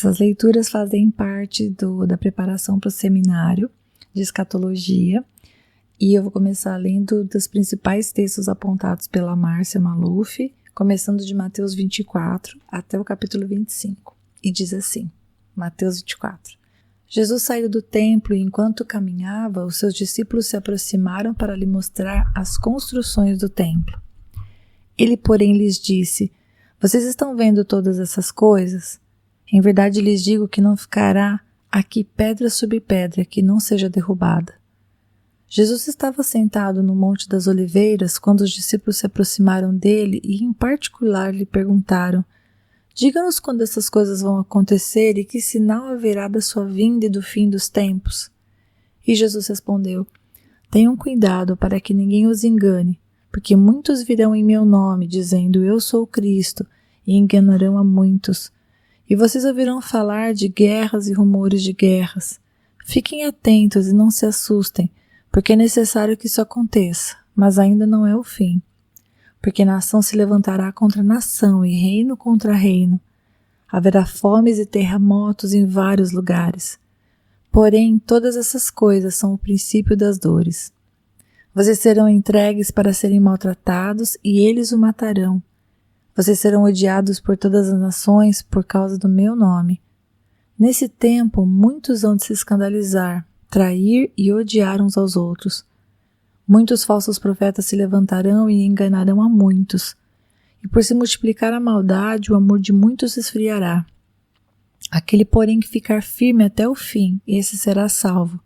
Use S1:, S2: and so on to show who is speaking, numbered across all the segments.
S1: Essas leituras fazem parte da preparação para o seminário de escatologia e eu vou começar lendo dos principais textos apontados pela Márcia Maluf, começando de Mateus 24 até o capítulo 25. E diz assim, Mateus 24. Jesus saiu do templo e enquanto caminhava, os seus discípulos se aproximaram para lhe mostrar as construções do templo. Ele, porém, lhes disse, vocês estão vendo todas essas coisas? Em verdade lhes digo que não ficará aqui pedra sobre pedra que não seja derrubada. Jesus estava sentado no Monte das Oliveiras quando os discípulos se aproximaram dele e, em particular, lhe perguntaram, diga-nos quando essas coisas vão acontecer e que sinal haverá da sua vinda e do fim dos tempos. E Jesus respondeu, tenham cuidado para que ninguém os engane, porque muitos virão em meu nome, dizendo, eu sou o Cristo, e enganarão a muitos. E vocês ouvirão falar de guerras e rumores de guerras. Fiquem atentos e não se assustem, porque é necessário que isso aconteça, mas ainda não é o fim. Porque nação se levantará contra nação e reino contra reino. Haverá fomes e terremotos em vários lugares. Porém, todas essas coisas são o princípio das dores. Vocês serão entregues para serem maltratados e eles o matarão. Vocês serão odiados por todas as nações por causa do meu nome. Nesse tempo, muitos hão de se escandalizar, trair e odiar uns aos outros. Muitos falsos profetas se levantarão e enganarão a muitos. E por se multiplicar a maldade, o amor de muitos se esfriará. Aquele, porém, que ficar firme até o fim, esse será salvo.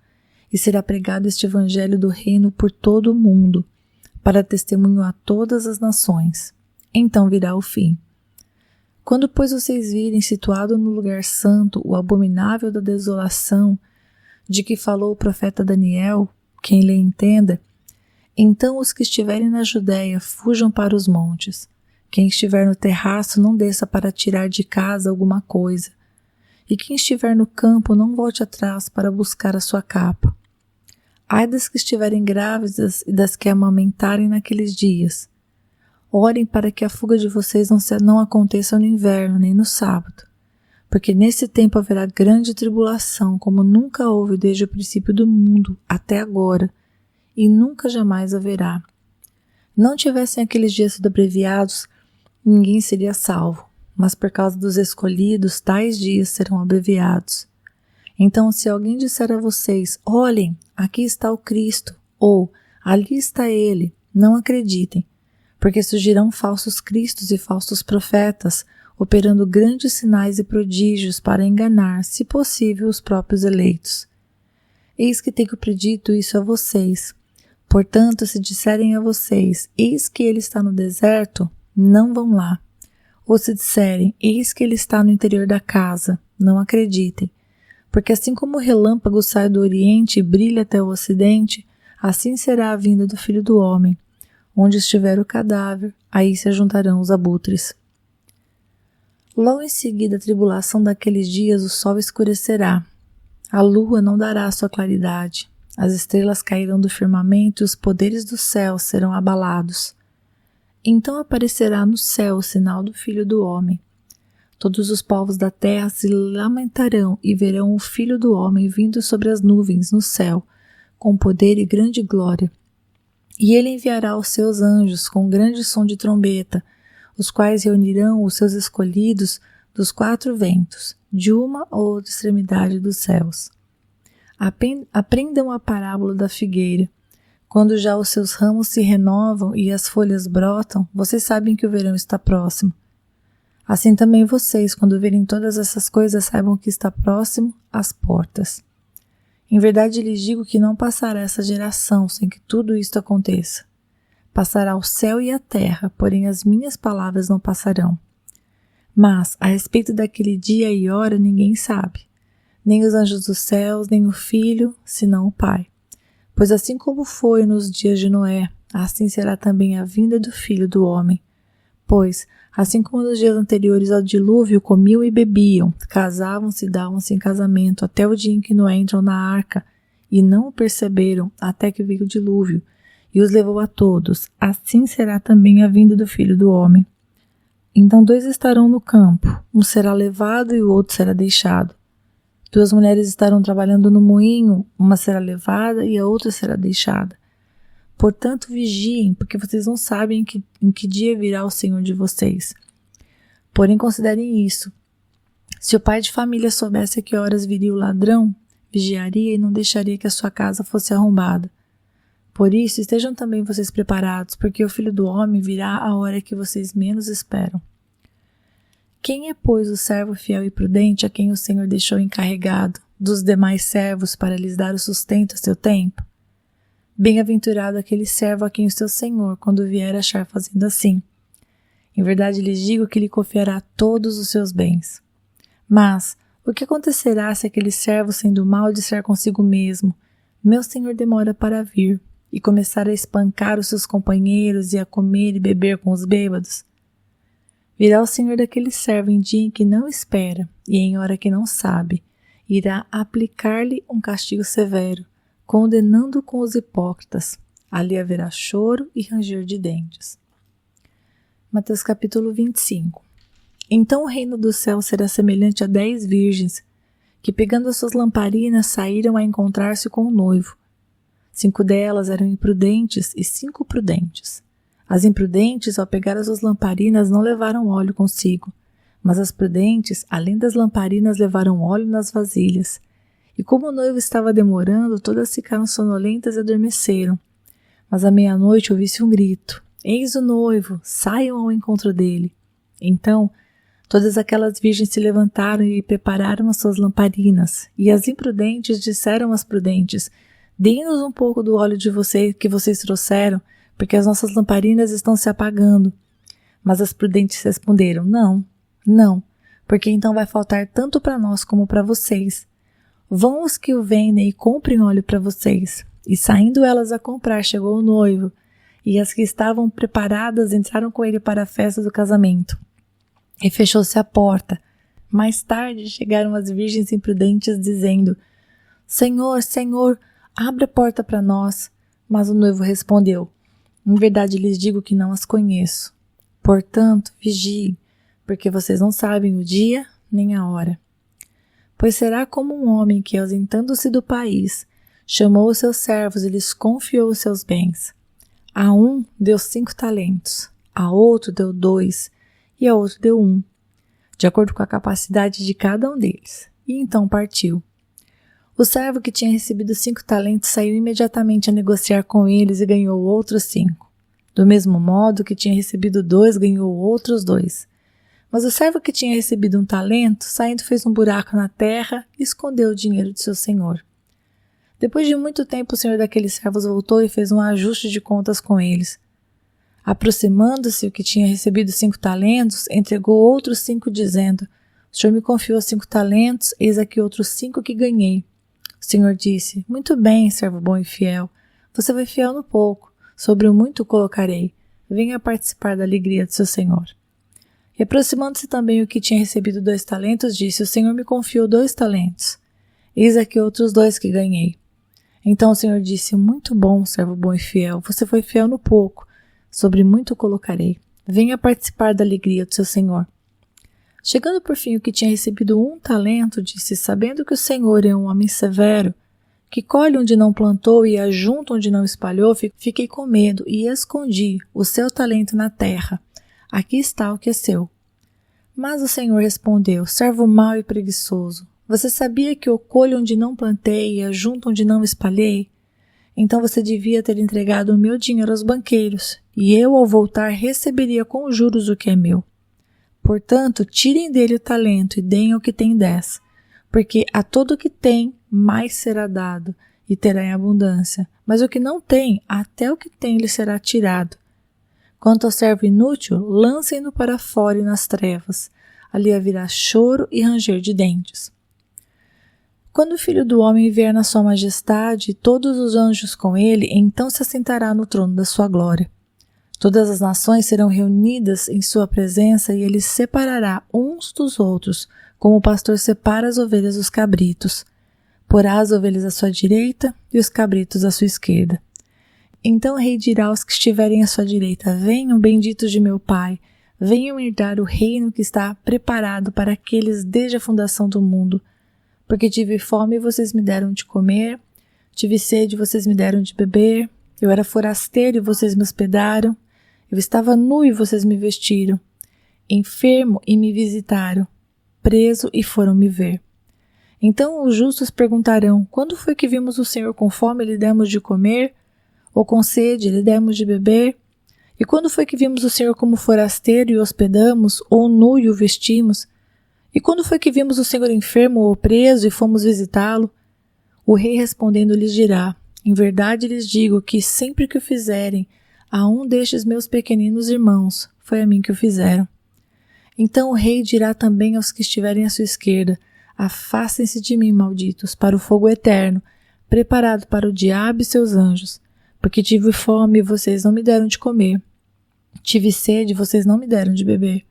S1: E será pregado este evangelho do reino por todo o mundo, para testemunho a todas as nações. Então virá o fim. Quando, pois, vocês virem situado no lugar santo o abominável da desolação, de que falou o profeta Daniel, quem lhe entenda, então os que estiverem na Judéia fujam para os montes. Quem estiver no terraço não desça para tirar de casa alguma coisa. E quem estiver no campo não volte atrás para buscar a sua capa. Ai das que estiverem grávidas e das que amamentarem naqueles dias. Orem para que a fuga de vocês não aconteça no inverno nem no sábado, porque nesse tempo haverá grande tribulação, como nunca houve desde o princípio do mundo até agora, e nunca jamais haverá. Não tivessem aqueles dias sido abreviados, ninguém seria salvo, mas por causa dos escolhidos, tais dias serão abreviados. Então, se alguém disser a vocês, olhem, aqui está o Cristo, ou ali está ele, não acreditem, porque surgirão falsos cristos e falsos profetas, operando grandes sinais e prodígios para enganar, se possível, os próprios eleitos. Eis que tenho predito isso a vocês. Portanto, se disserem a vocês, eis que ele está no deserto, não vão lá. Ou se disserem, eis que ele está no interior da casa, não acreditem. Porque assim como o relâmpago sai do oriente e brilha até o ocidente, assim será a vinda do Filho do Homem. Onde estiver o cadáver, aí se ajuntarão os abutres. Logo em seguida a tribulação daqueles dias o sol escurecerá, a lua não dará sua claridade, as estrelas cairão do firmamento e os poderes do céu serão abalados. Então aparecerá no céu o sinal do Filho do Homem. Todos os povos da terra se lamentarão e verão o Filho do Homem vindo sobre as nuvens no céu, com poder e grande glória. E ele enviará os seus anjos com grande som de trombeta, os quais reunirão os seus escolhidos dos 4 ventos, de uma ou outra extremidade dos céus. Aprendam a parábola da figueira. Quando já os seus ramos se renovam e as folhas brotam, vocês sabem que o verão está próximo. Assim também vocês, quando verem todas essas coisas, saibam que está próximo às portas. Em verdade lhes digo que não passará essa geração sem que tudo isto aconteça. Passará o céu e a terra, porém as minhas palavras não passarão. Mas, a respeito daquele dia e hora, ninguém sabe, nem os anjos dos céus, nem o Filho, senão o Pai. Pois assim como foi nos dias de Noé, assim será também a vinda do Filho do Homem. Pois, assim como nos dias anteriores ao dilúvio, comiam e bebiam, casavam-se e davam-se em casamento, até o dia em que Noé entrou na arca, e não o perceberam até que veio o dilúvio, e os levou a todos. Assim será também a vinda do Filho do Homem. Então 2 estarão no campo, um será levado e o outro será deixado. 2 mulheres estarão trabalhando no moinho, uma será levada e a outra será deixada. Portanto, vigiem, porque vocês não sabem em que dia virá o Senhor de vocês. Porém, considerem isso. Se o pai de família soubesse a que horas viria o ladrão, vigiaria e não deixaria que a sua casa fosse arrombada. Por isso, estejam também vocês preparados, porque o Filho do Homem virá a hora que vocês menos esperam. Quem é, pois, o servo fiel e prudente a quem o Senhor deixou encarregado dos demais servos para lhes dar o sustento a seu tempo? Bem-aventurado aquele servo a quem o seu Senhor, quando vier, achar fazendo assim. Em verdade lhes digo que lhe confiará todos os seus bens. Mas o que acontecerá se aquele servo, sendo mau, disser consigo mesmo: meu Senhor demora para vir, e começar a espancar os seus companheiros e a comer e beber com os bêbados? Virá o Senhor daquele servo em dia em que não espera e em hora que não sabe, irá aplicar-lhe um castigo severo, condenando-o com os hipócritas. Ali haverá choro e ranger de dentes. Mateus capítulo 25. Então o reino do céu será semelhante a 10 virgens, que pegando as suas lamparinas saíram a encontrar-se com o noivo. 5 delas eram imprudentes e 5 prudentes. As imprudentes, ao pegar as suas lamparinas, não levaram óleo consigo, mas as prudentes, além das lamparinas, levaram óleo nas vasilhas. E como o noivo estava demorando, todas ficaram sonolentas e adormeceram. Mas à meia-noite ouvi-se um grito: eis o noivo, saiam ao encontro dele. Então, todas aquelas virgens se levantaram e prepararam as suas lamparinas. E as imprudentes disseram às prudentes: deem-nos um pouco do óleo de vocês que vocês trouxeram, porque as nossas lamparinas estão se apagando. Mas as prudentes responderam: não, porque então vai faltar tanto para nós como para vocês. Vão os que o vendem e comprem óleo para vocês. E saindo elas a comprar, chegou o noivo, e as que estavam preparadas entraram com ele para a festa do casamento. E fechou-se a porta. Mais tarde chegaram as virgens imprudentes, dizendo: Senhor, Senhor, abre a porta para nós. Mas o noivo respondeu: em verdade lhes digo que não as conheço. Portanto, vigiem, porque vocês não sabem o dia nem a hora. Pois será como um homem que, ausentando-se do país, chamou os seus servos e lhes confiou os seus bens. A um deu 5 talentos, a outro deu 2 e a outro deu 1, de acordo com a capacidade de cada um deles. E então partiu. O servo que tinha recebido 5 talentos saiu imediatamente a negociar com eles e ganhou outros 5. Do mesmo modo, o que tinha recebido 2 ganhou outros 2. Mas o servo que tinha recebido 1 talento, saindo, fez um buraco na terra e escondeu o dinheiro de seu senhor. Depois de muito tempo, o senhor daqueles servos voltou e fez um ajuste de contas com eles. Aproximando-se o que tinha recebido 5 talentos, entregou outros 5, dizendo: o senhor me confiou 5 talentos, eis aqui outros 5 que ganhei. O Senhor disse: muito bem, servo bom e fiel. Você foi fiel no pouco, sobre o muito o colocarei. Venha participar da alegria de seu Senhor. E aproximando-se também o que tinha recebido 2 talentos, disse: o Senhor me confiou 2 talentos. Eis aqui outros 2 que ganhei. Então o Senhor disse: muito bom, servo bom e fiel. Você foi fiel no pouco, sobre muito o colocarei. Venha participar da alegria do seu Senhor. Chegando por fim o que tinha recebido 1 talento, disse: sabendo que o Senhor é um homem severo, que colhe onde não plantou e ajunta onde não espalhou, fiquei com medo e escondi o seu talento na terra. Aqui está o que é seu. Mas o Senhor respondeu: servo mau e preguiçoso, você sabia que eu colho onde não plantei e ajunto onde não espalhei? Então você devia ter entregado o meu dinheiro aos banqueiros, e eu, ao voltar, receberia com juros o que é meu. Portanto, tirem dele o talento e deem ao que tem 10, porque a todo o que tem, mais será dado, e terá em abundância. Mas o que não tem, até o que tem lhe será tirado. Quanto ao servo inútil, lancem-no para fora e nas trevas. Ali haverá choro e ranger de dentes. Quando o Filho do Homem vier na sua majestade e todos os anjos com ele, então se assentará no trono da sua glória. Todas as nações serão reunidas em sua presença e ele separará uns dos outros, como o pastor separa as ovelhas dos cabritos. Porá as ovelhas à sua direita e os cabritos à sua esquerda. Então o rei dirá aos que estiverem à sua direita: venham, benditos de meu Pai, venham herdar o reino que está preparado para aqueles desde a fundação do mundo. Porque tive fome e vocês me deram de comer, tive sede e vocês me deram de beber, eu era forasteiro e vocês me hospedaram, eu estava nu e vocês me vestiram, enfermo e me visitaram, preso e foram me ver. Então os justos perguntarão, quando foi que vimos o Senhor com fome e lhe demos de comer, ou com sede e lhe demos de beber? E quando foi que vimos o Senhor como forasteiro e o hospedamos, ou nu e o vestimos? E quando foi que vimos o Senhor enfermo ou preso e fomos visitá-lo? O rei respondendo lhes dirá, em verdade lhes digo que sempre que o fizerem a um destes meus pequeninos irmãos, foi a mim que o fizeram. Então o rei dirá também aos que estiverem à sua esquerda, afastem-se de mim, malditos, para o fogo eterno, preparado para o diabo e seus anjos, porque tive fome e vocês não me deram de comer, tive sede e vocês não me deram de beber.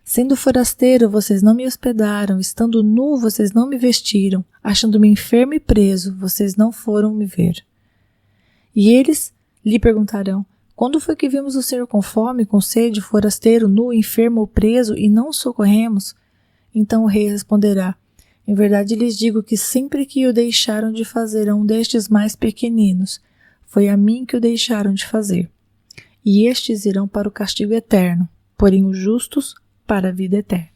S1: Sendo forasteiro, vocês não me hospedaram, estando nu, vocês não me vestiram, achando-me enfermo e preso, vocês não foram me ver. E eles lhe perguntarão, quando foi que vimos o Senhor com fome, com sede, forasteiro, nu, enfermo ou preso, e não o socorremos? Então o rei responderá, em verdade lhes digo que sempre que o deixaram de fazer a um destes mais pequeninos, foi a mim que o deixaram de fazer. E estes irão para o castigo eterno, porém os justos para a vida eterna.